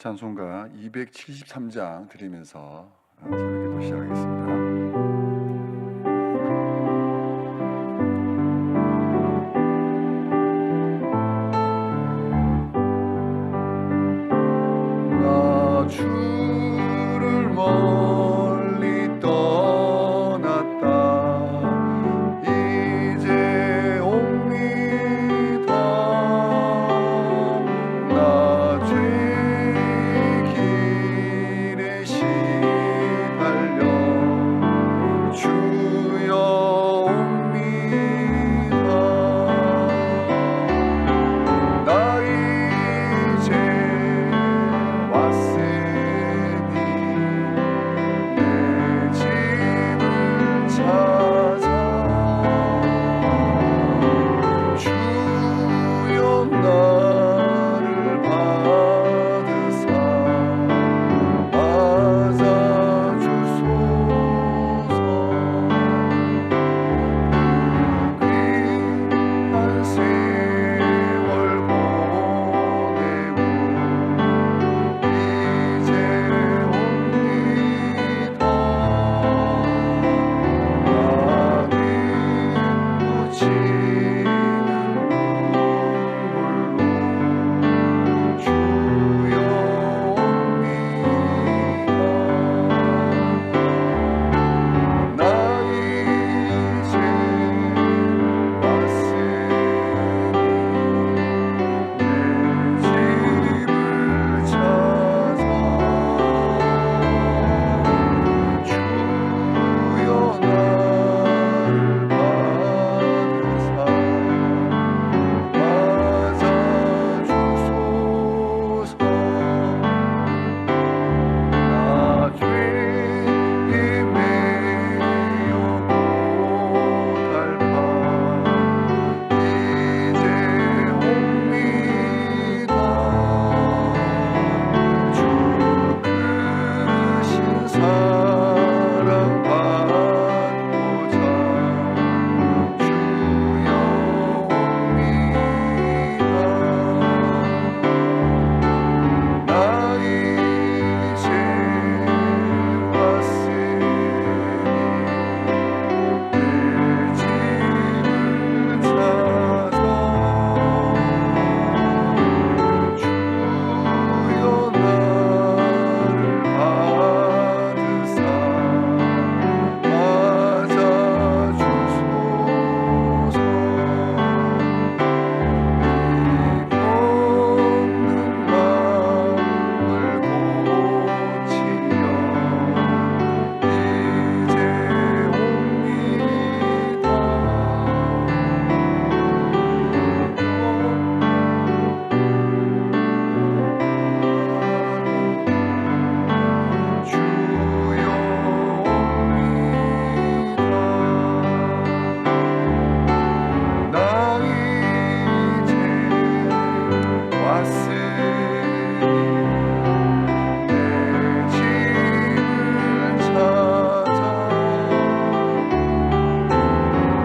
찬송가 273장 드리면서 새벽기도 시작하겠습니다. 나 주를 멀리 떠났다 이제 옵니다. 나 죄의 길에 시달려 주여 옵니다. 나 이제 왔으니 내 집을 찾아 주여 나를 받으사 맞아주소서. 귀한 세월 보내고 이제 옵니다. 나를 묻히는 눈물로 주여 옵니다. 나 이제 왔으니 내 집을 찾아 주여 나를 받으사 맞아주소서. 나 죄에 매여 고달파 이제 옵니다. 주 크신 사랑 받고자 주여 옵니다. 나 이제 왔으니 내 집을 찾아 주여 나를 받으사 맞아주소서. 믿없는 마음을 고치려 이제 옵니다. 주여 옵니다. 나 이제 왔으니 내 집을 찾아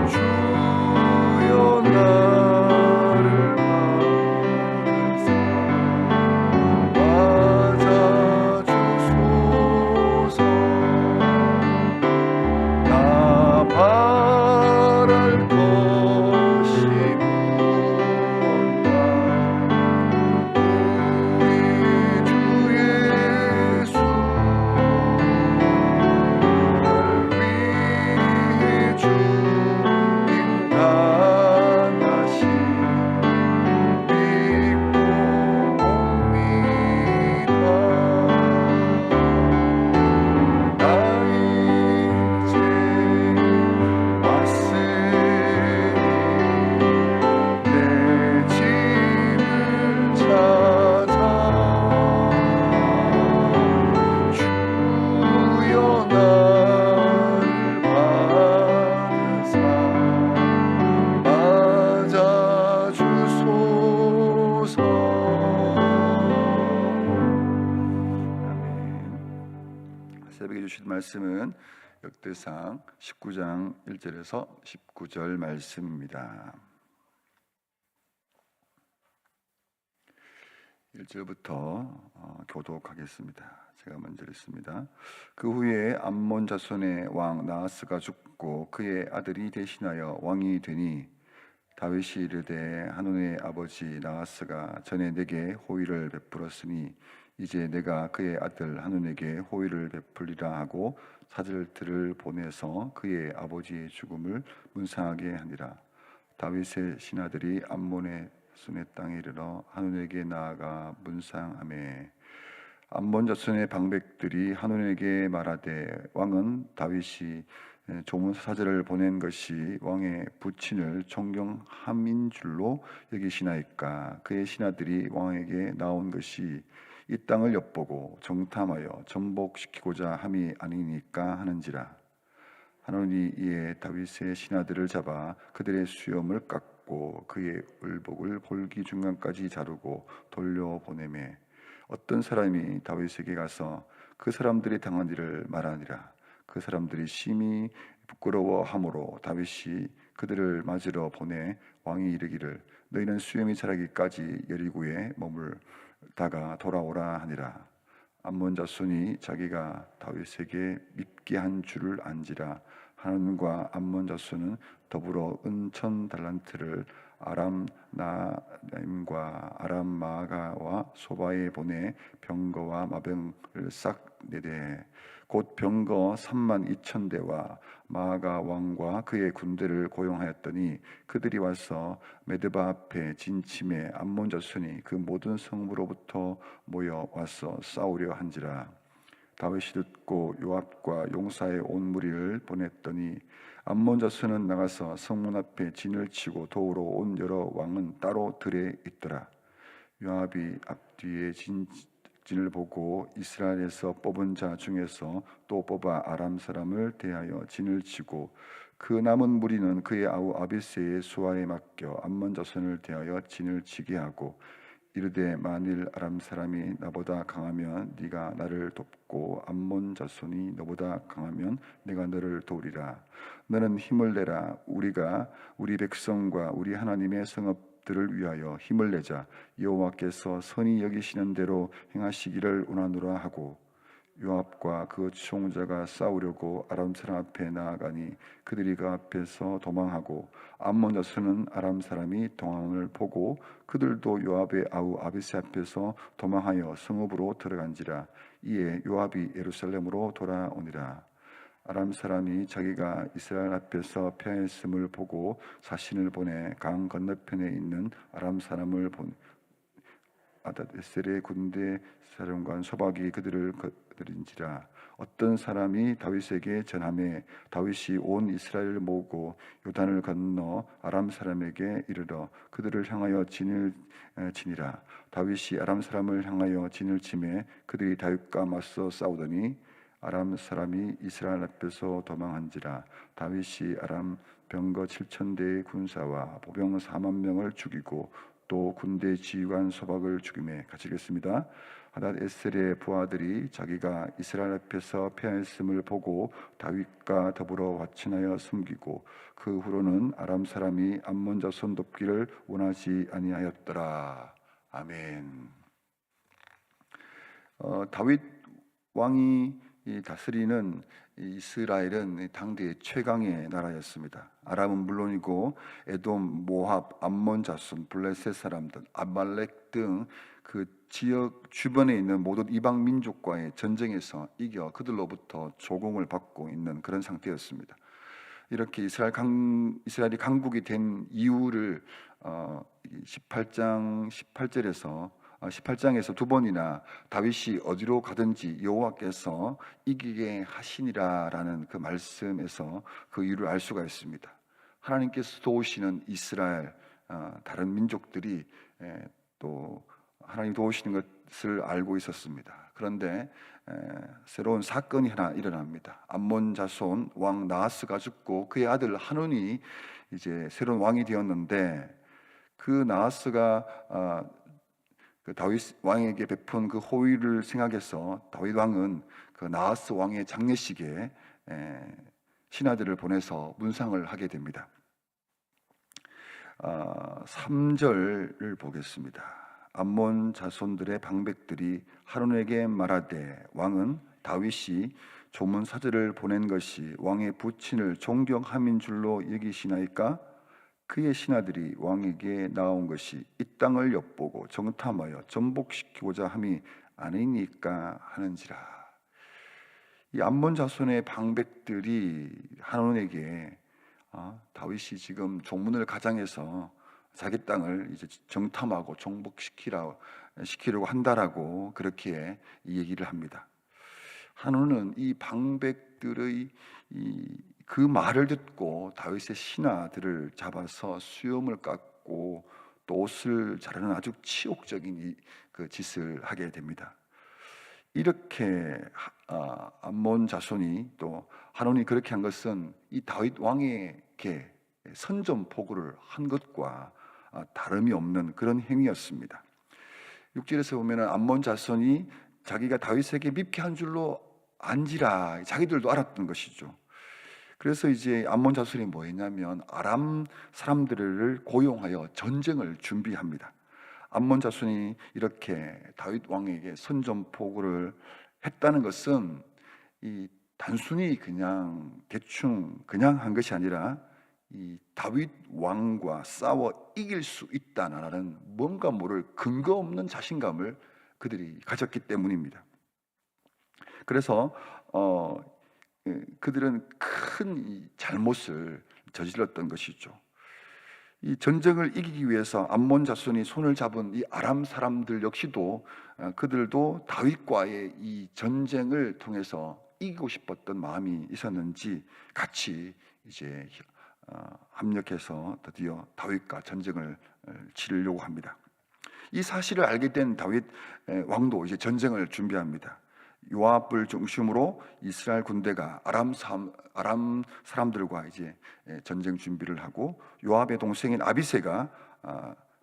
주여 나를 받으사 맞아주소서. 나 바랄 것이 무엇인가 우리 주 예수 날 위해 죽임 당하신 믿고 옵니다. 나 이제 왔으니 내 집을 찾아 주여 나를 받으사 맞아주소서. 아멘. 새벽에 주신 말씀은 역대상 19장 1절에서 19절 말씀입니다. 1절부터 교독하겠습니다. 제가 먼저 읽습니다. 그 후에 암몬 자손의 왕 나하스가 죽고 그의 아들이 대신하여 왕이 되니 다윗이 이르되 한온의 아버지 나하스가 전에 내게 호의를 베풀었으니 이제 내가 그의 아들 한온에게 호의를 베풀리라 하고 사절들을 보내서 그의 아버지의 죽음을 문상하게 하니라. 다윗의 신하들이 암몬의 손의 땅에 이르러 한온에게 나아가 문상하매 암몬 자손의 방백들이 한온에게 말하되 왕은 다윗이 조문 사절을 보낸 것이 왕의 부친을 존경함인 줄로 여기시나이까. 그의 신하들이 왕에게 나온 것이 이 땅을 엿보고 정탐하여 정복시키고자 함이 아니니까 하는지라. 한온이 이에 다윗의 신하들을 잡아 그들의 수염을 깎고 그의 을복을 볼기 중간까지 자르고 돌려보내매 어떤 사람이 다윗에게 가서 그 사람들이 당한 일을 말하니라. 그 사람들이 심히 부끄러워하므로 다윗이 그들을 맞으러 보내 왕이 이르기를 너희는 수염이 자라기까지 여리고에 머물다가 돌아오라 하니라. 암몬 자손이 자기가 다윗에게 밉게 한 줄을 안지라. 한온과 암몬 자손은 더불어 은천 달란트를 아람 나임과 아람 마가와 소바에 보내 병거와 마병을 싹 내되 곧 병거 32,000대와 마가 왕과 그의 군대를 고용하였더니 그들이 와서 메드바 앞에 진침에 암몬 자손이 그 모든 성부로부터 모여 와서 싸우려 한지라. 다윗이 듣고 요압과 용사의 온 무리를 보냈더니 암몬 자손은 나가서 성문 앞에 진을 치고 도우러 온 여러 왕은 따로 들에 있더라. 요압이 앞뒤에 진을 보고 이스라엘에서 뽑은 자 중에서 또 뽑아 아람 사람을 대하여 진을 치고 그 남은 무리는 그의 아우 아비새의 수하에 맡겨 암몬 자손을 대하여 진을 치게 하고 이르되 만일 아람 사람이 나보다 강하면 네가 나를 돕고 암몬 자손이 너보다 강하면 내가 너를 도우리라. 너는 힘을 내라. 우리가 우리 백성과 우리 하나님의 성읍들을 위하여 힘을 내자. 여호와께서 선히 여기시는 대로 행하시기를 원하노라 하고 요압과 그 추종자가 싸우려고 아람 사람 앞에 나아가니 그들이 그 앞에서 도망하고 암몬 자손은 아람 사람이 도망을 보고 그들도 요압의 아우 아비새 앞에서 도망하여 성읍으로 들어간지라. 이에 요압이 예루살렘으로 돌아오니라. 아람 사람이 자기가 이스라엘 앞에서 패했음을 보고 사신을 보내 강 건너편에 있는 아람 사람을 아닷에셀의 군대 사령관 소박이 그들을 거드린지라. 어떤 사람이 다윗에게 전하매 다윗이 온 이스라엘을 모으고 요단을 건너 아람 사람에게 이르러 그들을 향하여 진을 치니라. 다윗이 아람 사람을 향하여 진을 치매 그들이 다윗과 맞서 싸우더니 아람 사람이 이스라엘 앞에서 도망한지라. 다윗이 아람 병거 7,000대의 군사와 보병 4만 명을 죽이고 또 군대 지휘관 소박을 죽임에 같이 읽겠습니다. 하닷에셀의 부하들이 자기가 이스라엘 앞에서 패했음을 보고 다윗과 더불어 화친하여 숨기고 그 후로는 아람 사람이 암몬 자손 돕기를 원하지 아니하였더라. 아멘. 다윗 왕이 다스리는 이스라엘은 당대의 최강의 나라였습니다. 아람은 물론이고 에돔, 모압, 암몬 자손, 블레셋 사람들, 아말렉 등 그 지역 주변에 있는 모든 이방 민족과의 전쟁에서 이겨 그들로부터 조공을 받고 있는 그런 상태였습니다. 이렇게 이스라엘이 강국이 된 이유를 18장에서 두 번이나 다윗이 어디로 가든지 여호와께서 이기게 하시니라라는 그 말씀에서 그 이유를 알 수가 있습니다. 하나님께서 도우시는 이스라엘, 다른 민족들이 또 하나님 도우시는 것을 알고 있었습니다. 그런데 새로운 사건이 하나 일어납니다. 암몬 자손 왕 나하스가 죽고 그의 아들 한온이 이제 새로운 왕이 되었는데 그 나하스가 그 다윗 왕에게 베푼 그 호의를 생각해서 다윗 왕은 그 나하스 왕의 장례식에 신하들을 보내서 문상을 하게 됩니다. 3절을 보겠습니다. 암몬 자손들의 방백들이 하논에게 말하되 왕은 다윗이 조문 사절을 보낸 것이 왕의 부친을 존경함인 줄로 여기시나이까? 그의 신하들이 왕에게 나온 것이 이 땅을 엿보고 정탐하여 전복시키고자 함이 아니니까 하는지라. 이 암몬 자손의 방백들이 하논에게 다윗이 지금 종문을 가장해서 자기 땅을 이제 정탐하고 정복시키려고 한다라고 그렇게 이 얘기를 합니다. 한우는 이 방백들의 그 말을 듣고 다윗의 신하들을 잡아서 수염을 깎고 또 옷을 자르는 아주 치욕적인 그 짓을 하게 됩니다. 이렇게 암몬 자손이 또 한온이 그렇게 한 것은 이 다윗 왕에게 선전포고를 한 것과 다름이 없는 그런 행위였습니다. 6절에서 보면 암몬 자손이 자기가 다윗에게 밉게 한 줄로 안지라 자기들도 알았던 것이죠. 그래서 이제 암몬 자손이 뭐 했냐면 아람 사람들을 고용하여 전쟁을 준비합니다. 암몬 자손이 이렇게 다윗 왕에게 선전포고를 했다는 것은 이 단순히 그냥 대충 그냥 한 것이 아니라 이 다윗 왕과 싸워 이길 수 있다는 뭔가 모를 근거 없는 자신감을 그들이 가졌기 때문입니다. 그래서 그들은 큰 잘못을 저질렀던 것이죠. 이 전쟁을 이기기 위해서 암몬 자손이 손을 잡은 이 아람 사람들 역시도 그들도 다윗과의 이 전쟁을 통해서 이기고 싶었던 마음이 있었는지 같이 이제 합력해서 드디어 다윗과 전쟁을 치르려고 합니다. 이 사실을 알게 된 다윗 왕도 이제 전쟁을 준비합니다. 요압을 중심으로 이스라엘 군대가 아람 사람들과 이제 전쟁 준비를 하고 요압의 동생인 아비새가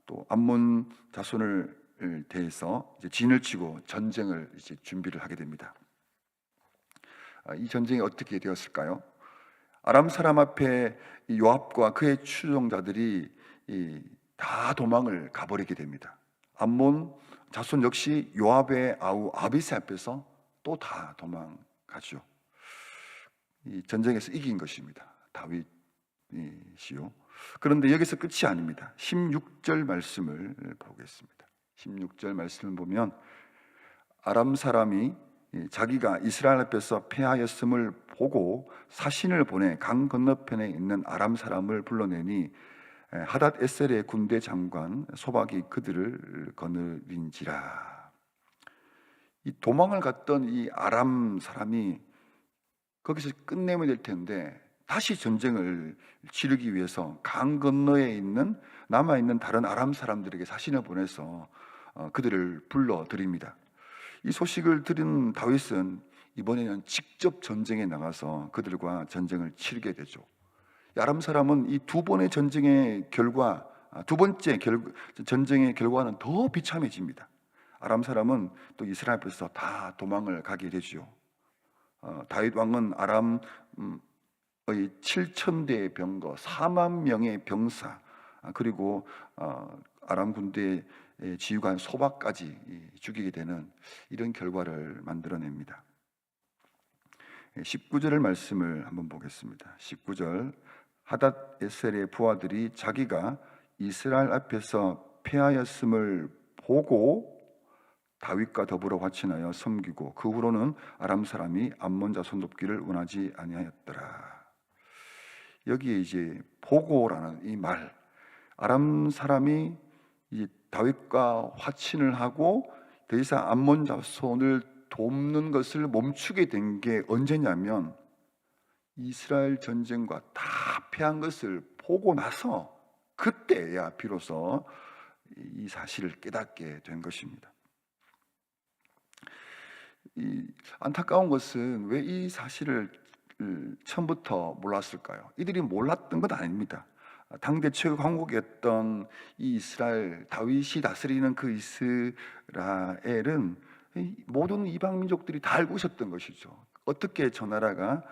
또 암몬 자손을 대해서 이제 진을 치고 전쟁을 이제 준비를 하게 됩니다. 이 전쟁이 어떻게 되었을까요? 아람 사람 앞에 요압과 그의 추종자들이 다 도망을 가버리게 됩니다. 암몬 자손 역시 요압의 아우 아비새 앞에서 또 다 도망가죠. 이 전쟁에서 이긴 것입니다. 다윗이요. 그런데 여기서 끝이 아닙니다. 16절 말씀을 보겠습니다. 16절 말씀을 보면 아람 사람이 자기가 이스라엘 앞에서 패하였음을 보고 사신을 보내 강 건너편에 있는 아람 사람을 불러내니 하닷 에셀의 군대 장관 소박이 그들을 거느린지라. 이 도망을 갔던 이 아람 사람이 거기서 끝내면 될 텐데 다시 전쟁을 치르기 위해서 강 건너에 있는 남아있는 다른 아람 사람들에게 사신을 보내서 그들을 불러들입니다. 이 소식을 들은 다윗은 이번에는 직접 전쟁에 나가서 그들과 전쟁을 치르게 되죠. 아람 사람은 이 두 번의 전쟁의 결과, 두 번째 전쟁의 결과는 더 비참해집니다. 아람 사람은 또 이스라엘 앞에서 다 도망을 가게 되죠. 다윗 왕은 아람의 7,000대의 병거, 4만 명의 병사, 그리고 아람 군대의 지휘관 소박까지 죽이게 되는 이런 결과를 만들어냅니다. 19절의 말씀을 한번 보겠습니다. 19절 하닷 에셀의 부하들이 자기가 이스라엘 앞에서 패하였음을 보고 다윗과 더불어 화친하여 섬기고 그 후로는 아람 사람이 암몬 자손 돕기를 원하지 아니하였더라. 여기에 이제 보고라는 이 말, 아람 사람이 이 다윗과 화친을 하고 더 이상 암몬 자손을 돕는 것을 멈추게 된 게 언제냐면 이스라엘 전쟁과 다 패한 것을 보고 나서 그때야 비로소 이 사실을 깨닫게 된 것입니다. 이 안타까운 것은 왜 이 사실을 처음부터 몰랐을까요? 이들이 몰랐던 건 아닙니다. 당대 최고 강국이었던 이 이스라엘, 다윗이 다스리는 그 이스라엘은 모든 이방 민족들이 다 알고 있었던 것이죠. 어떻게 저 나라가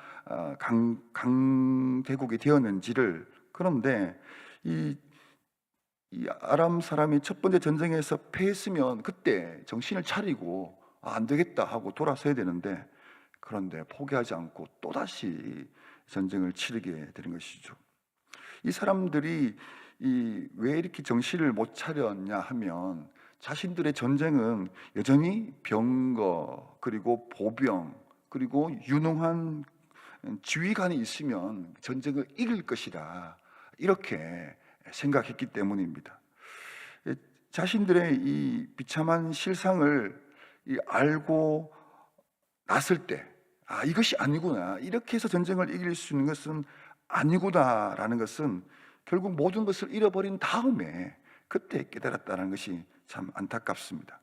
강대국이 되었는지를. 그런데 이 이 아람 사람이 첫 번째 전쟁에서 패했으면 그때 정신을 차리고 안 되겠다 하고 돌아서야 되는데, 그런데 포기하지 않고 또다시 전쟁을 치르게 되는 것이죠. 이 사람들이 왜 이렇게 정신을 못 차렸냐 하면, 자신들의 전쟁은 여전히 병거 그리고 보병 그리고 유능한 지휘관이 있으면 전쟁을 이길 것이다, 이렇게 생각했기 때문입니다. 자신들의 이 비참한 실상을 알고 났을 때, 이것이 아니구나, 이렇게 해서 전쟁을 이길 수 있는 것은 아니구나라는 것은 결국 모든 것을 잃어버린 다음에 그때 깨달았다는 것이 참 안타깝습니다.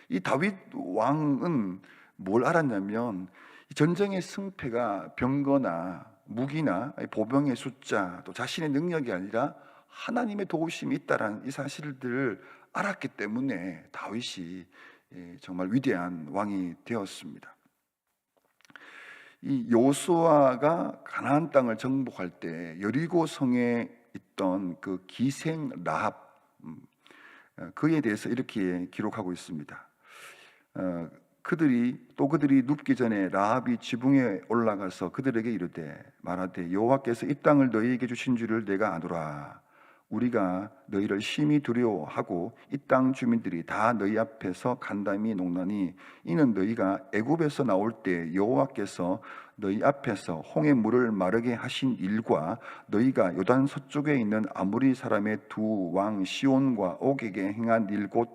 이 다윗 왕은 뭘 알았냐면, 전쟁의 승패가 병거나 무기나 보병의 숫자, 또 자신의 능력이 아니라 하나님의 도우심이 있다는 이 사실들을 알았기 때문에 다윗이 정말 위대한 왕이 되었습니다. 이 여호수아가 가나안 땅을 정복할 때 여리고 성에 있던 그 기생 라합, 그에 대해서 이렇게 기록하고 있습니다. 그들이 눕기 전에 라합이 지붕에 올라가서 그들에게 이르되 말하되, 여호와께서 이 땅을 너희에게 주신 줄을 내가 아노라. 우리가 너희를 심히 두려워하고 이 땅 주민들이 다 너희 앞에서 간담이 녹나니, 이는 너희가 애굽에서 나올 때 여호와께서 너희 앞에서 홍해 물을 마르게 하신 일과 너희가 요단 서쪽에 있는 아모리 사람의 두 왕 시온과 옥에게 행한 일, 곧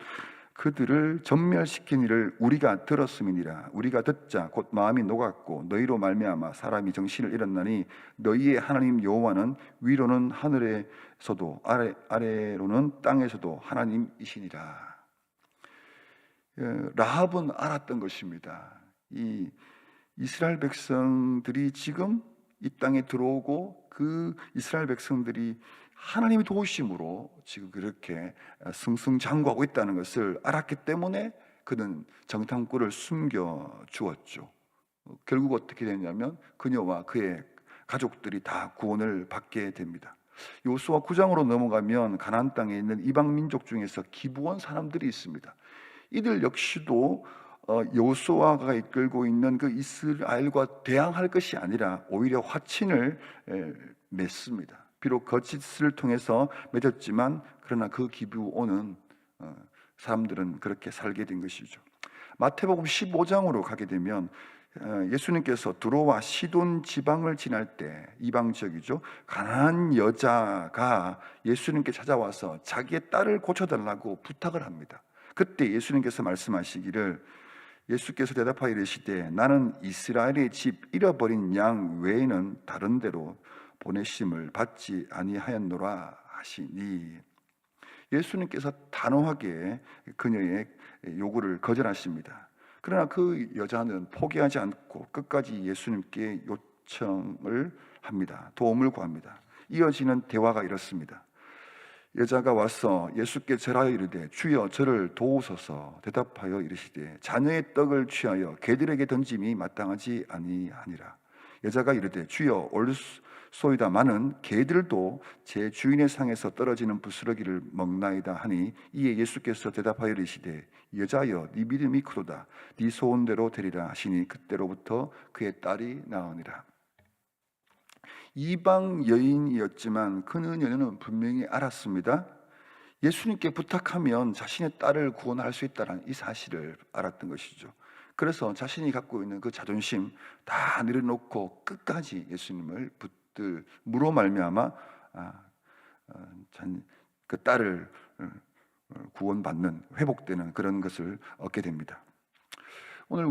그들을 전멸시킨 일을 우리가 들었음이니라. 우리가 듣자 곧 마음이 녹았고 너희로 말미암아 사람이 정신을 잃었나니, 너희의 하나님 여호와는 위로는 하늘에서도 아래로는 땅에서도 하나님이시니라. 라합은 알았던 것입니다. 이 이스라엘 백성들이 지금 이 땅에 들어오고, 그 이스라엘 백성들이 하나님의 도우심으로 지금 그렇게 승승장구하고 있다는 것을 알았기 때문에 그는 정탐꾼을 숨겨 주었죠. 결국 어떻게 됐냐면 그녀와 그의 가족들이 다 구원을 받게 됩니다. 여호수아 9장으로 넘어가면 가나안 땅에 있는 이방 민족 중에서 기브온 사람들이 있습니다. 이들 역시도 여호수아가 이끌고 있는 그 이스라엘과 대항할 것이 아니라 오히려 화친을 맺습니다. 비록 거짓을 통해서 맺었지만, 그러나 그 기브온은 사람들은 그렇게 살게 된 것이죠. 마태복음 15장으로 가게 되면 예수님께서 두로와 시돈 지방을 지날 때, 이방 지역이죠, 가난한 여자가 예수님께 찾아와서 자기의 딸을 고쳐달라고 부탁을 합니다. 그때 예수님께서 말씀하시기를, 예수께서 대답하여 이르시되 나는 이스라엘의 집 잃어버린 양 외에는 다른 데로 보내심을 받지 아니하였노라 하시니, 예수님께서 단호하게 그녀의 요구를 거절하십니다. 그러나 그 여자는 포기하지 않고 끝까지 예수님께 요청을 합니다. 도움을 구합니다. 이어지는 대화가 이렇습니다. 여자가 와서 예수께 절하여 이르되 주여 저를 도우소서. 대답하여 이르시되 자녀의 떡을 취하여 개들에게 던짐이 마땅하지 아니하니라. 여자가 이르되 주여 옳소이다마는 개들도 제 주인의 상에서 떨어지는 부스러기를 먹나이다 하니, 이에 예수께서 대답하여 이르시되 여자여 네 믿음이 크도다. 네 소원대로 되리라 하시니 그때로부터 그의 딸이 나으니라. 이방 여인이었지만 그녀는 분명히 알았습니다. 예수님께 부탁하면 자신의 딸을 구원할 수 있다는 이 사실을 알았던 것이죠. 그래서 자신이 갖고 있는 그 자존심 다 내려놓고 끝까지 예수님을 붙들므로 말미암아 그 딸을 구원받는, 회복되는 그런 것을 얻게 됩니다. 오늘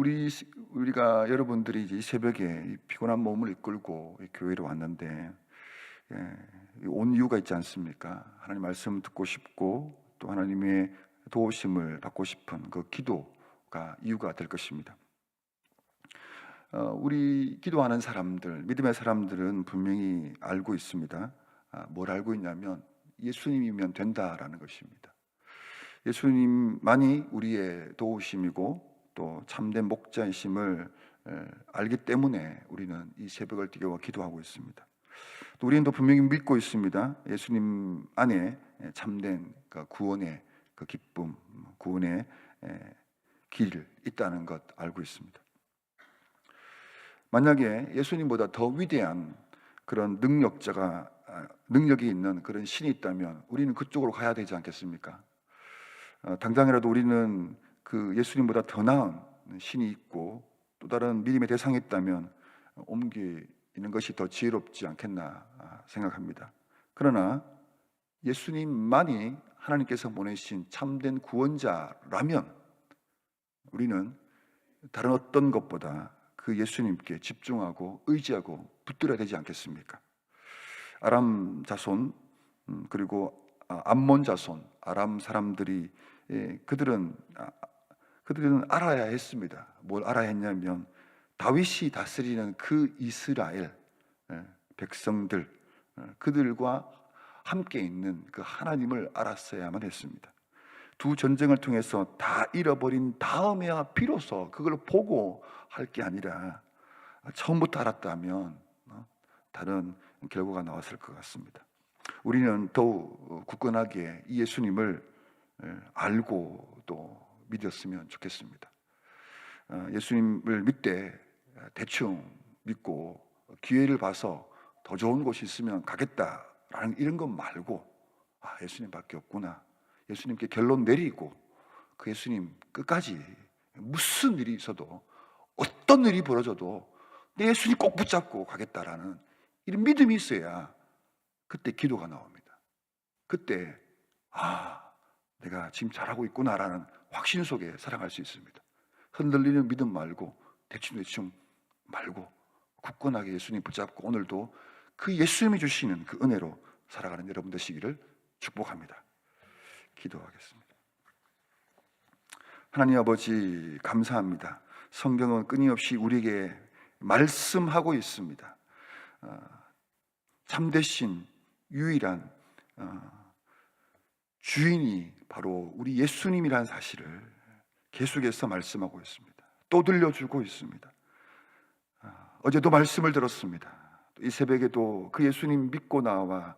우리가 여러분들이 이 새벽에 피곤한 몸을 이끌고 교회로 왔는데 온 이유가 있지 않습니까? 하나님 말씀 듣고 싶고 또 하나님의 도우심을 받고 싶은 그 기도가 이유가 될 것입니다. 우리 기도하는 사람들, 믿음의 사람들은 분명히 알고 있습니다. 뭘 알고 있냐면 예수님이면 된다라는 것입니다. 예수님만이 우리의 도우심이고 또 참된 목자이심을 알기 때문에 우리는 이 새벽을 뛰어와 기도하고 있습니다. 또 우리는 또 분명히 믿고 있습니다. 예수님 안에 참된 구원의 그 기쁨, 구원의 길 있다는 것 알고 있습니다. 만약에 예수님보다 더 위대한 그런 능력이 있는 그런 신이 있다면 우리는 그쪽으로 가야 되지 않겠습니까? 당장이라도 우리는 그 예수님보다 더 나은 신이 있고 또 다른 믿음의 대상이 있다면 옮기는 것이 더 지혜롭지 않겠나 생각합니다. 그러나 예수님만이 하나님께서 보내신 참된 구원자라면 우리는 다른 어떤 것보다 그 예수님께 집중하고 의지하고 붙들어야 되지 않겠습니까? 아람 자손 그리고 암몬 자손 아람 사람들이 그들은 알아야 했습니다. 뭘 알아야 했냐면 다윗이 다스리는 그 이스라엘 백성들 그들과 함께 있는 그 하나님을 알았어야만 했습니다. 두 전쟁을 통해서 다 잃어버린 다음에야 비로소 그걸 보고 할 게 아니라 처음부터 알았다면 다른 결과가 나왔을 것 같습니다. 우리는 더욱 굳건하게 이 예수님을 알고 또 믿었으면 좋겠습니다. 예수님을 믿되 대충 믿고 기회를 봐서 더 좋은 곳이 있으면 가겠다라는 이런 것 말고 예수님밖에 없구나. 예수님께 결론 내리고 그 예수님 끝까지 무슨 일이 있어도 어떤 일이 벌어져도 내 예수님 꼭 붙잡고 가겠다라는 이런 믿음이 있어야 그때 기도가 나옵니다. 그때 내가 지금 잘하고 있구나라는 확신 속에 살아갈 수 있습니다. 흔들리는 믿음 말고 대충 말고 굳건하게 예수님 붙잡고 오늘도 그 예수님이 주시는 그 은혜로 살아가는 여러분 되시기를 축복합니다. 기도하겠습니다. 하나님 아버지 감사합니다. 성경은 끊임없이 우리에게 말씀하고 있습니다. 참되신 유일한 주인이 바로 우리 예수님이라는 사실을 계속해서 말씀하고 있습니다. 또 들려주고 있습니다. 어제도 말씀을 들었습니다. 이 새벽에도 그 예수님 믿고 나와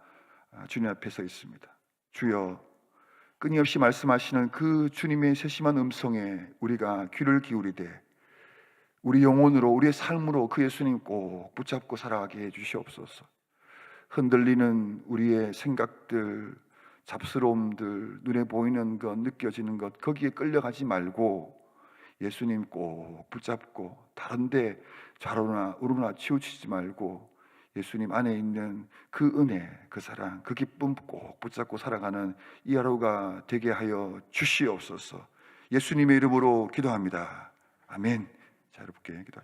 주님 앞에 서 있습니다. 주여, 끊임없이 말씀하시는 그 주님의 세심한 음성에 우리가 귀를 기울이되 우리 영혼으로 우리의 삶으로 그 예수님 꼭 붙잡고 살아가게 해주시옵소서. 흔들리는 우리의 생각들, 잡스러움들, 눈에 보이는 것, 느껴지는 것 거기에 끌려가지 말고 예수님 꼭 붙잡고 다른데 좌로나 우로나 치우치지 말고 예수님 안에 있는 그 은혜, 그 사랑, 그 기쁨 꼭 붙잡고 살아가는 이 하루가 되게 하여 주시옵소서. 예수님의 이름으로 기도합니다. 아멘. 자, 여러분께 기도하시죠.